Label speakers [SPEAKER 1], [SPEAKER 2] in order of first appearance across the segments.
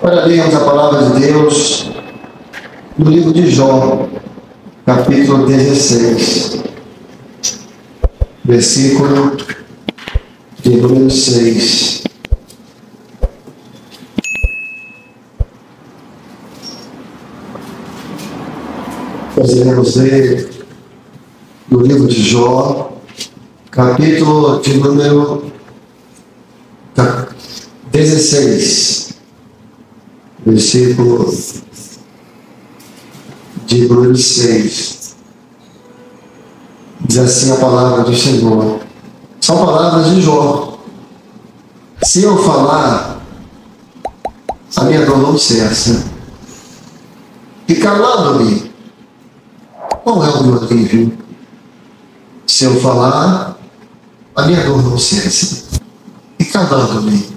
[SPEAKER 1] Para lermos a palavra de Deus no livro de Jó, capítulo 16, versículo de número 6. Nós iremos ler no livro de Jó, capítulo de número 16, versículo de número 6. Diz assim a palavra do Senhor. São palavras de Jó. Se eu falar, a minha dor não cessa. E calando-me, qual é o meu alívio? Se eu falar, a minha dor não cessa. E calando-me,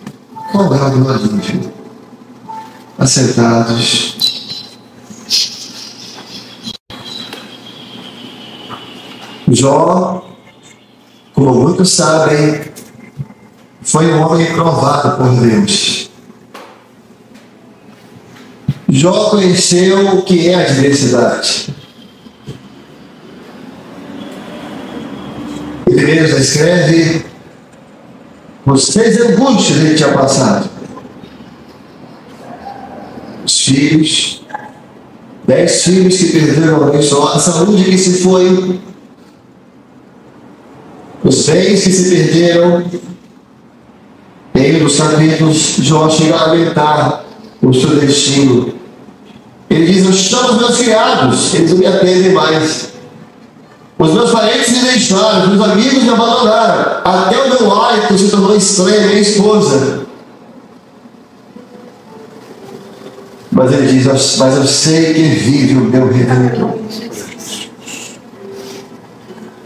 [SPEAKER 1] qual é o meu alívio? Assentados. Jó, como muitos sabem, foi um homem provado por Deus. Jó conheceu o que é a adversidade. Hebreus escreve os 6 angústias que ele tinha passado. Os filhos, 10 filhos que perderam a mãe só, a saúde que se foi, os bens que se perderam. Em um dos capítulos, Jó chega a lamentar o seu destino. Ele diz: eu chamo os meus criados, eles não me atendem mais. Os meus parentes me deixaram, os meus amigos me abandonaram. Até o meu hálito se tornou estranho, minha esposa. Mas ele diz: mas eu sei que vive o meu Redentor.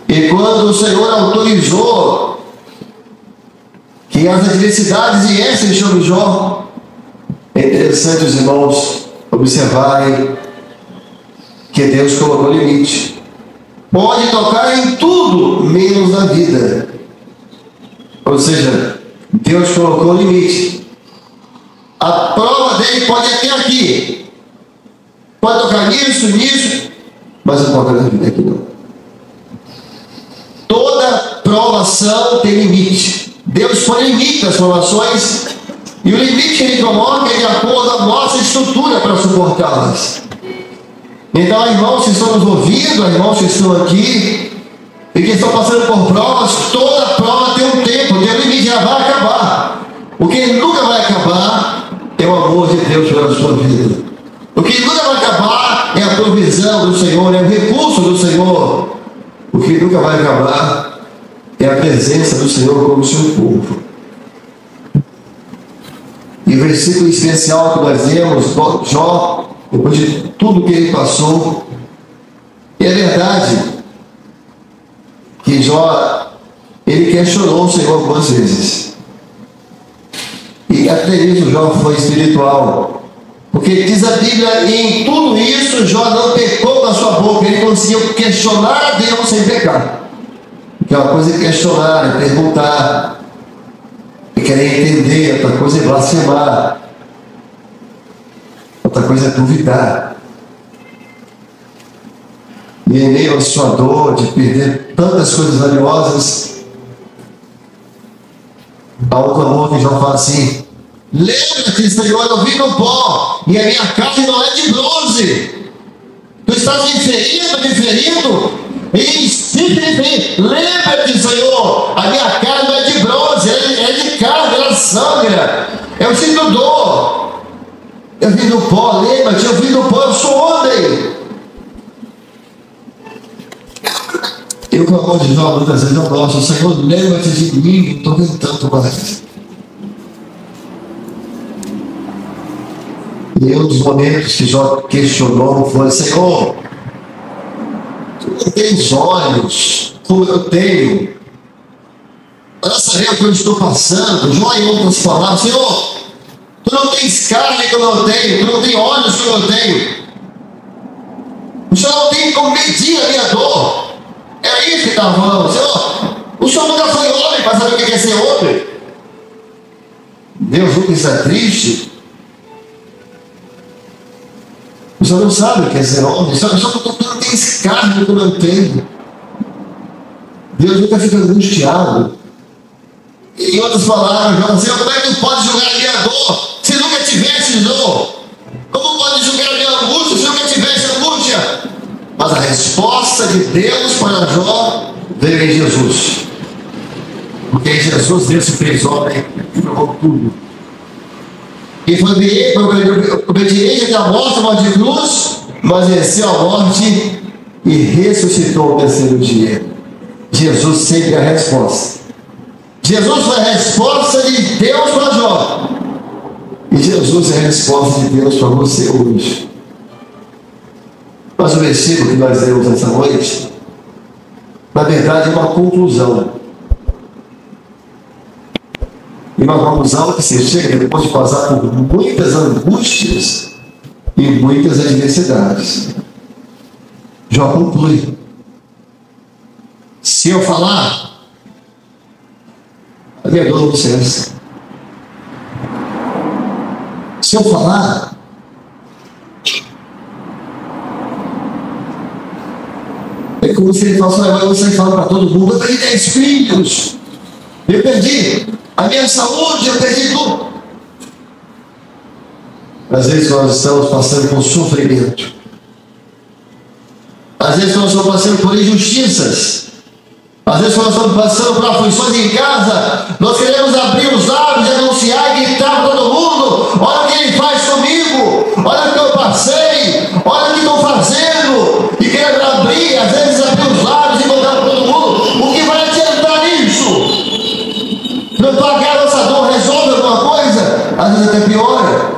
[SPEAKER 1] E quando o Senhor autorizou que as adversidades viessem sobre Jó, é interessante, os irmãos, observarem que Deus colocou limite. Pode tocar em tudo, menos na vida. Ou seja, Deus colocou limite. A prova dele pode ir até aqui. Pode tocar nisso, mas não toca na vida aqui não. Toda provação tem limite. Deus põe limite às provações, e o limite que ele coloca é de acordo com a nossa estrutura para suportá-las. Então, irmãos que estão nos ouvindo, irmãos que estão aqui e que estão passando por provas, toda prova tem um tempo, tem um limite, já vai acabar. O que nunca vai acabar é o amor de Deus pela sua vida. O que nunca vai acabar é a provisão do Senhor, é o recurso do Senhor. O que nunca vai acabar é a presença do Senhor como seu povo. E o versículo especial que nós lemos, Jó, depois de tudo que ele passou, e é verdade que Jó, ele questionou o Senhor algumas vezes. E até isso Jó foi espiritual. Porque diz a Bíblia, e em tudo isso Jó não pecou na sua boca, ele conseguiu questionar a Deus sem pecar. Porque uma coisa é questionar, é perguntar, é querer entender, outra coisa é blasfemar, outra coisa é duvidar. E em meio à sua dor de perder tantas coisas valiosas, há um clamor que Jó fala assim: lembra-te, Senhor, eu vim no pó, e a minha carne não é de bronze. Tu estás me ferindo, e insiste em mim. Lembra-te, Senhor, a minha carne não é de bronze, é de carne, ela sangra. Eu sinto dor. Eu vim do pó, lembra-te, eu vim do pó, eu sou homem. E o clamor de Jó muitas vezes é o nosso: Senhor, lembra-te de mim, não estou aguentando mais. E um dos momentos que Jó questionou foi: Senhor, tu não tens olhos como eu tenho para saber o que eu estou passando. Jó, em outras palavras: Senhor, tu não tens carne como eu tenho, tu não tens olhos como eu tenho. O Senhor não tem como medir a minha dor. É isso que está falando. Senhor, o Senhor nunca foi homem para saber o que é ser homem. Deus nunca está triste. O senhor não sabe o que é ser homem. O senhor não tem esse cargo que eu não tenho. Deus nunca fica angustiado. Em outras palavras, Senhor, como é que tu pode julgar a minha dor se nunca tivesse dor? Como pode julgar a minha angústia se nunca tivesse angústia? Mas a resposta de Deus para Jó veio em Jesus. Porque em Jesus Deus se fez homem e provou tudo. E foi obediente até a morte de cruz, mas venceu a morte e ressuscitou ao terceiro dia. Jesus sempre é a resposta. Jesus foi a resposta de Deus para Jó. E Jesus é a resposta de Deus para você hoje. Mas o versículo que nós lemos essa noite, na verdade, é uma conclusão. E uma conclusão que se chega depois de passar por muitas angústias e muitas adversidades. Jó conclui: se eu falar, a minha dor não cessa. Se eu falar, é como se ele falasse: você fala para todo mundo, eu perdi 10 filhos, eu perdi a minha saúde, eu perdi tudo. Às vezes nós estamos passando por sofrimento. Às vezes nós estamos passando por injustiças. Às vezes nós estamos passando por aflições em casa. Nós queremos abrir os lábios e anunciar e gritar para todo mundo: olha o que ele faz comigo, olha o que eu passei, olha o que estou fazendo. E queremos abrir, às vezes abrir os lábios e contar para todo mundo. O que vai adiantar isso? Não pagar a nossa dor resolve alguma coisa? Às vezes até piora.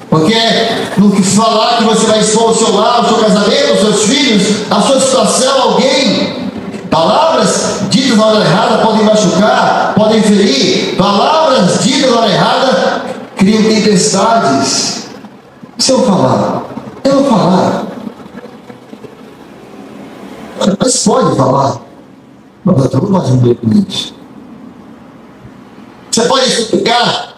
[SPEAKER 1] Porque no que falar que você vai expor o seu lar, o seu casamento, os seus filhos, a sua situação, alguém. Palavras ditas na hora errada podem machucar, podem ferir. Palavras ditas na hora errada criam tempestades. Se eu falar, eu vou falar. Mas pode falar. Mas eu não gosto de com isso. Você pode explicar.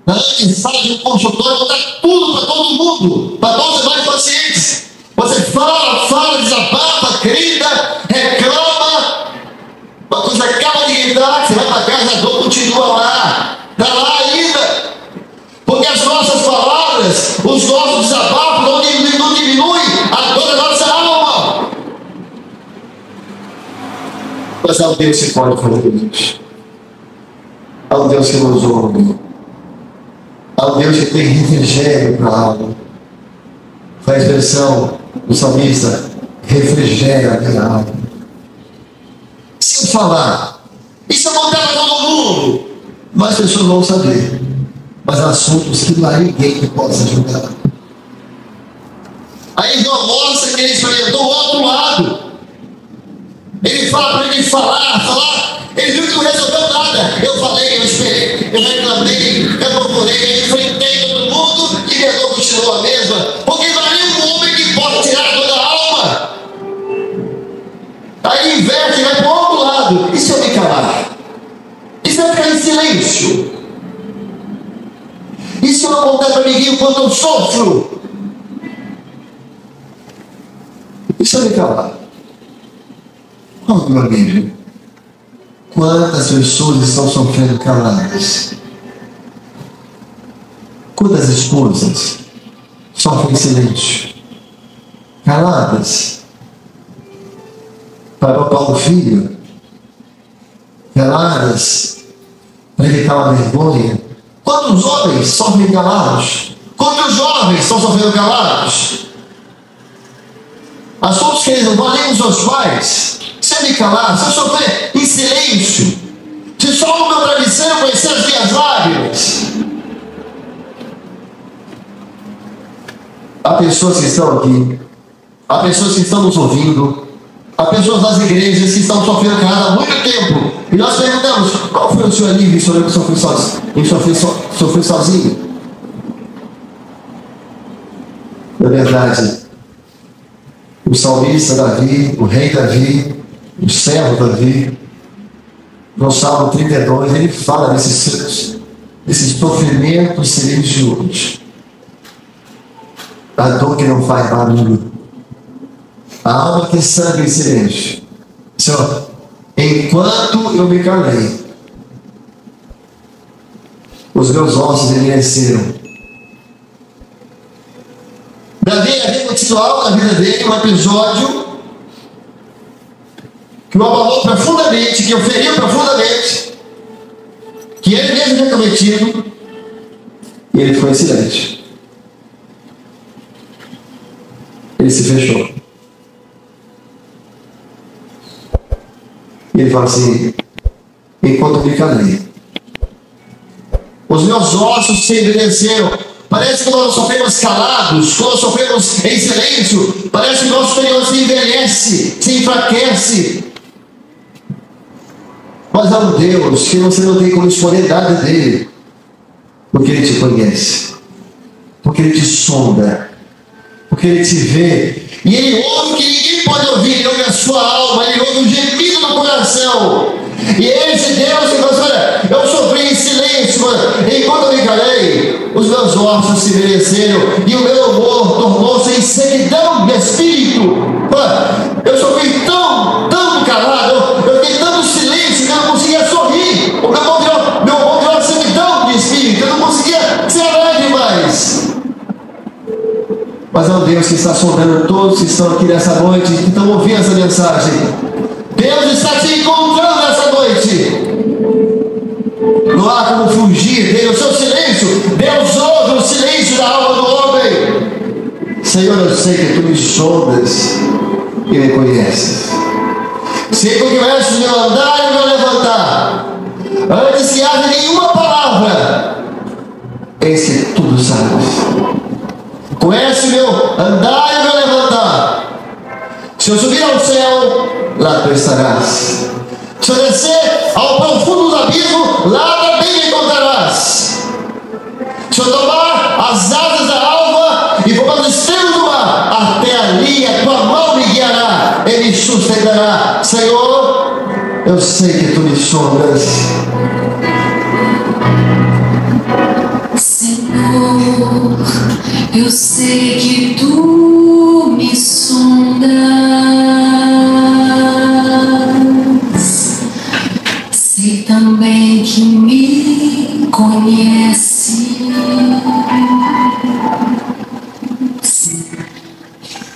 [SPEAKER 1] Antes, sala de um consultório, botar tudo para todo mundo, para todos os demais pacientes. Você fala, desabafa, grita, reclama. Mas quando você acaba de gritar, você vai para casa, a dor continua lá. Está lá ainda. Porque as nossas palavras, os nossos desabafos não diminuem a dor da nossa alma. Mas há um Deus que pode fazer isso. Há um Deus que nos ouve. Há um Deus que tem refrigério para a alma. Foi a expressão do salmista: refrigera a minha alma. Se eu falar, e se eu contar para todo mundo, mais pessoas vão saber. Mas há assuntos que não há ninguém que possa ajudar. Aí Jó mostra que ele experimentou o outro lado. Ele fala para ele falar. Ele viu que não resolveu nada. Eu falei, eu esperei, eu reclamei, eu procurei, eu enfrentei todo mundo e minha dor continuou a mesma. Porque não há nenhum homem que possa tirar toda a alma. Aí inverte, vai para o outro lado. E se eu me calar? E se eu ficar em silêncio? E se eu não contar para ninguém o quanto eu sofro? E se eu me calar? Oh, meu amigo, quantas pessoas estão sofrendo caladas? Quantas esposas sofrem em silêncio? Caladas? Para poupar um filho? Caladas? Para evitar uma vergonha? Quantos homens sofrem calados? Quantos jovens estão sofrendo calados? Assuntos que eles não podem nem os seus pais. Se eu me calar, se eu sofrer em silêncio, se só o meu travesseiro conhecer as minhas lágrimas. Há pessoas que estão aqui, há pessoas que estão nos ouvindo, há pessoas das igrejas que estão sofrendo calado há muito tempo. E nós perguntamos: qual foi o seu alívio em sofrer sozinho? Na verdade, o salmista Davi, o rei Davi, o servo Davi, no Salmo 32, ele fala desses sofrimentos silenciosos. A dor que não faz barulho. A alma que sangra em silêncio. Senhor, enquanto eu me calei, os meus ossos envelheceram. Davi havia acontecido algo na vida dele, um episódio que o abalou profundamente, que o feriu profundamente, que ele mesmo tinha cometido, e ele ficou em silêncio. Ele se fechou. E ele fala assim: enquanto eu me calei, os meus ossos se envelheceram. Parece que nós sofremos calados, quando nós sofremos em silêncio, parece que nosso Senhor se envelhece, se enfraquece. Mas há um Deus que você não tem como escolher nada dele, porque Ele te conhece, porque Ele te sonda, porque Ele te vê, e Ele ouve o que ninguém pode ouvir. Ele ouve a sua alma, Ele ouve o gemido no coração. E esse Deus que você, olha, eu sofri em silêncio, mas enquanto eu me calei, os meus ossos se envelheceram e o meu humor tornou-se em sequidão de espírito. Eu sofri tão calado, eu fiquei tanto silêncio que eu não conseguia sorrir. O meu humor virou sequidão de espírito, eu não conseguia ser alegre mais. Mas é um Deus que está sondando todos que estão aqui nessa noite, que estão ouvindo essa mensagem. Deus está te encontrando nessa noite. Não há como fugir dele. O seu silêncio, Deus ouve o silêncio da alma do homem. Senhor, eu sei que tu me sondas e me conheces. Sei que conheces o meu andar e o meu levantar. Antes que haja nenhuma palavra, eis que tudo sabes. Conhece o meu andar e o meu levantar. Se eu subir ao céu, lá tu estarás. Se eu descer ao profundo do abismo, lá também me encontrarás. Se eu tomar as asas da alva e for para os extremos do mar, até ali a tua mão me guiará e me sustentará. Senhor, eu sei que tu me sondas.
[SPEAKER 2] Senhor, eu sei que tu me sondas. Sei também que me conheces.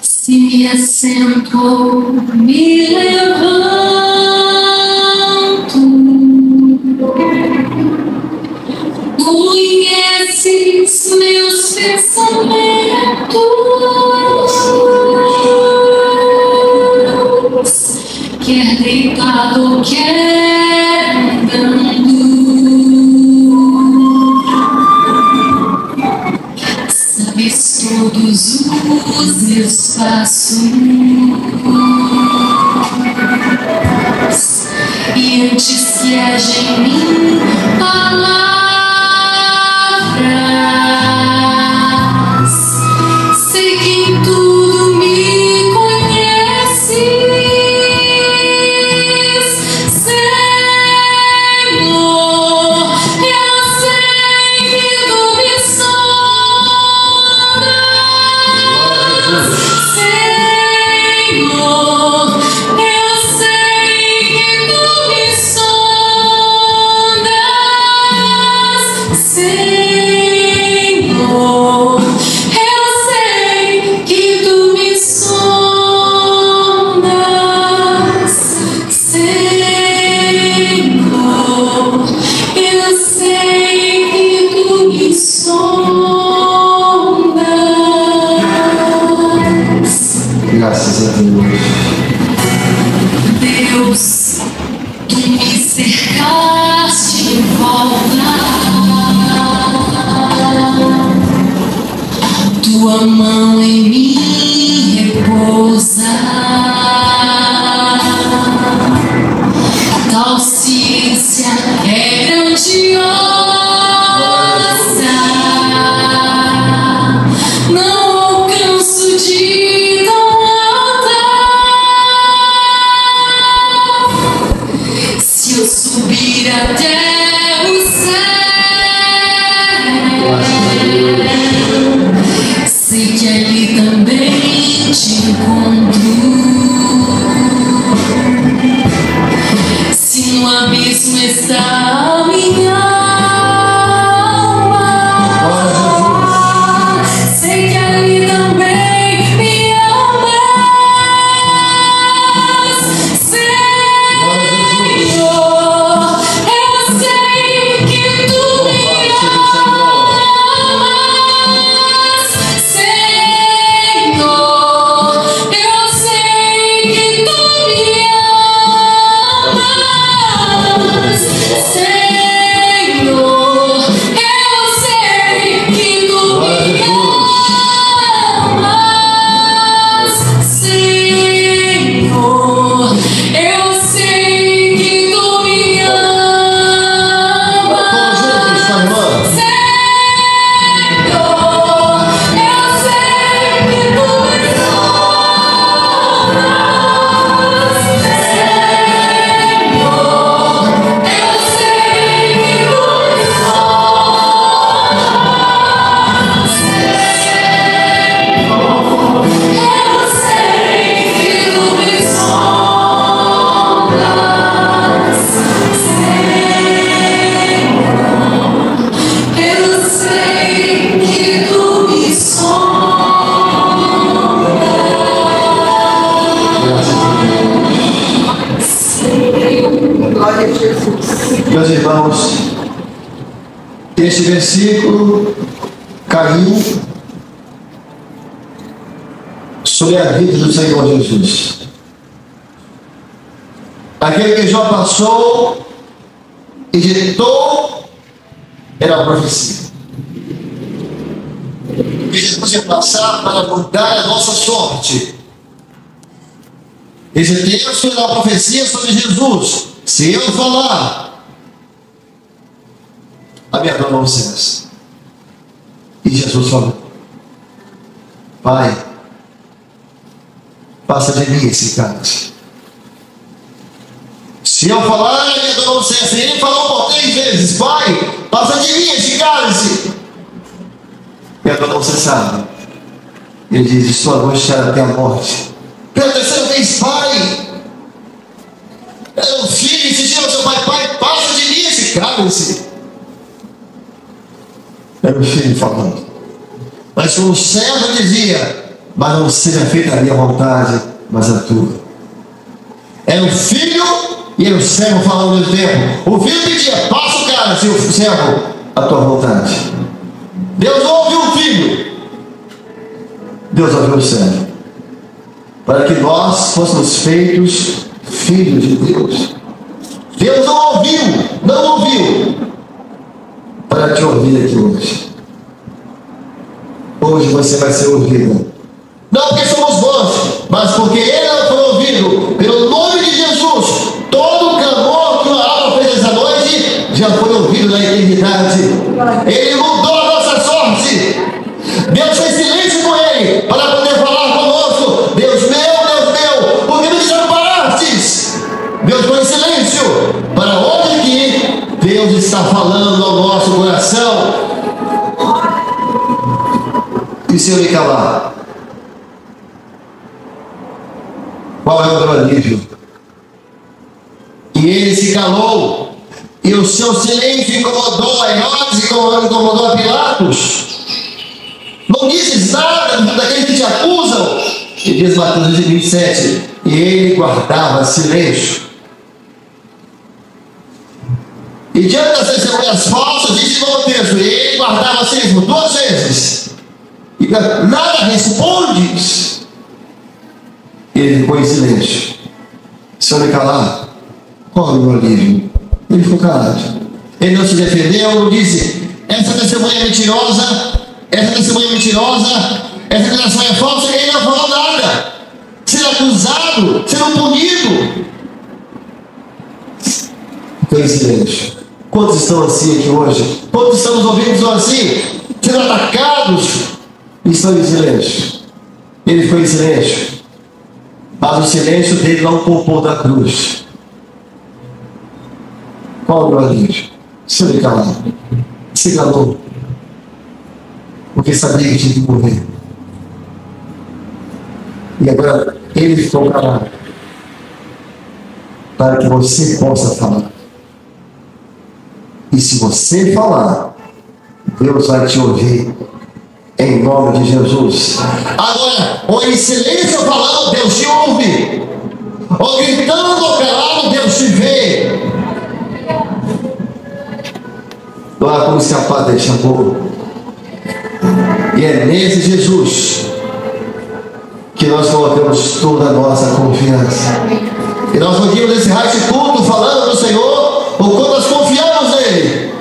[SPEAKER 2] Se me assento, me levanto. Conheces meus pensamentos, quer deitado, quer andando. Sabes todos os meus passos, e antes que haja em mim palavras, sei que em tudo me conheces, Senhor. Eu sei que tu me sondas, Senhor. Eu sei que tu me sondas, Senhor. Eu sei que tu me sondas, Senhor. Eu sei que tu me sondas.
[SPEAKER 1] Graças a Deus.
[SPEAKER 2] Deus, tu me cercaste de volta, tua mão em mim repousa, tal ciência é grandiosa, não alcanço de tão alta. Se eu subir até o céu, sei que ali abismo está minha alma. Sei que ali também me amas, Senhor. Eu sei que tu me amas, Senhor. Eu sei que tu me amas, Senhor. Eu sei que tu me amas, Senhor. Eu sei que tu me amas, Senhor. Eu sei que tu me amas, Senhor. Eu sei que tu me amas,
[SPEAKER 3] Glória a Jesus.
[SPEAKER 1] Meus irmãos, este versículo caiu sobre a vida do Senhor Jesus. Aquele que já passou e ditou era a profecia. Que Jesus ia passar para mudar a nossa sorte. Esse texto é uma profecia sobre Jesus. Se eu falar, a minha dor não cessa. E Jesus falou: Pai, passa de mim esse cálice. Se eu falar, a minha dor não cessa. Ele falou por 3 vezes: Pai, passa de mim esse cálice. Minha dor não cessava. Ele diz: estou angustiado até a morte. Pela 3ª vez: Pai, o filho insistiu ao seu pai: Pai, passa de mim esse cálice. Era o filho falando. Mas o servo dizia: mas não seja feita a minha vontade, mas a tua. Era o filho e era o servo falando ao mesmo tempo. O filho pedia: passa o cálice, e o servo: a tua vontade. Deus não ouviu o filho, Deus ouviu o servo, para que nós fôssemos feitos filhos de Deus. Deus não ouviu para te ouvir aqui hoje. Hoje você vai ser ouvido, não porque somos bons, mas porque Ele não foi ouvido. Pelo nome de Jesus, todo o clamor que a alma fez essa noite já foi ouvido na eternidade. Ele mudou a nossa sorte. Deus fez silêncio com Ele para poder falar conosco: Deus meu, por que me desamparastes? Deus foi em silêncio para onde que Deus está falando ao nosso coração. E se eu me calar, qual é o meu alívio? E ele se calou, e o seu silêncio incomodou a Herodes, incomodou a Pilatos. Não dizes nada daqueles que te acusam. E diz Mateus 27, e ele guardava silêncio. E diante das testemunhas falsas, diz de novo o texto, e ele guardava silêncio 2 vezes. E nada respondes. Ele ficou em silêncio. Se eu me calar, qual é o meu alívio? Ele ficou calado. Ele não se defendeu, não disse: essa testemunha é mentirosa, essa testemunha é mentirosa, essa acusação é falsa. Ele não falou nada. Sendo acusado, sendo punido, ficou em silêncio. Quantos estão assim aqui hoje? Quantos estamos ouvindo estão assim, sendo atacados, e estão em silêncio? Ele ficou em silêncio, mas o silêncio dele não poupou da cruz. Qual o meu alívio? Se ele calar, se calou, porque sabia que tinha que morrer. E agora ele ficou calado, para que você possa falar. E se você falar, Deus vai te ouvir. Em nome de Jesus. Agora, ou em silêncio falando, Deus te ouve. Ou gritando ou calado, Deus te vê. Não há como escapar deste amor. E é nesse Jesus que nós colocamos toda a nossa confiança. E nós podíamos encerrar esse culto falando do Senhor, o quanto nós confiamos nele.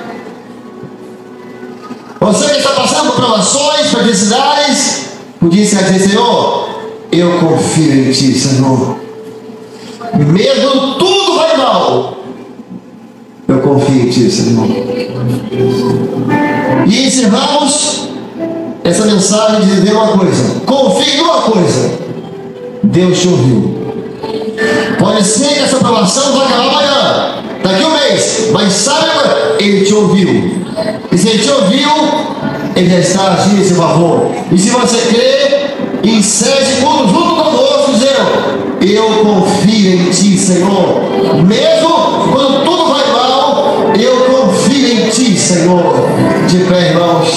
[SPEAKER 1] Você que está passando por provações, por necessidades, podia dizer: Senhor, eu confio em Ti, Senhor. Mesmo tudo vai mal, eu confio em Ti, Senhor. E encerramos essa mensagem dizendo uma coisa: confie em uma coisa, Deus te ouviu. Pode ser que essa provação vai acabar amanhã, daqui a um mês, mas saiba, Ele te ouviu. E se Ele te ouviu, Ele já está agindo em seu favor. E se você crê, encerre tudo junto conosco, dizendo: eu confio em Ti, Senhor. Mesmo quando tudo vai mal, eu confio em Ti, Senhor. De pé, irmãos.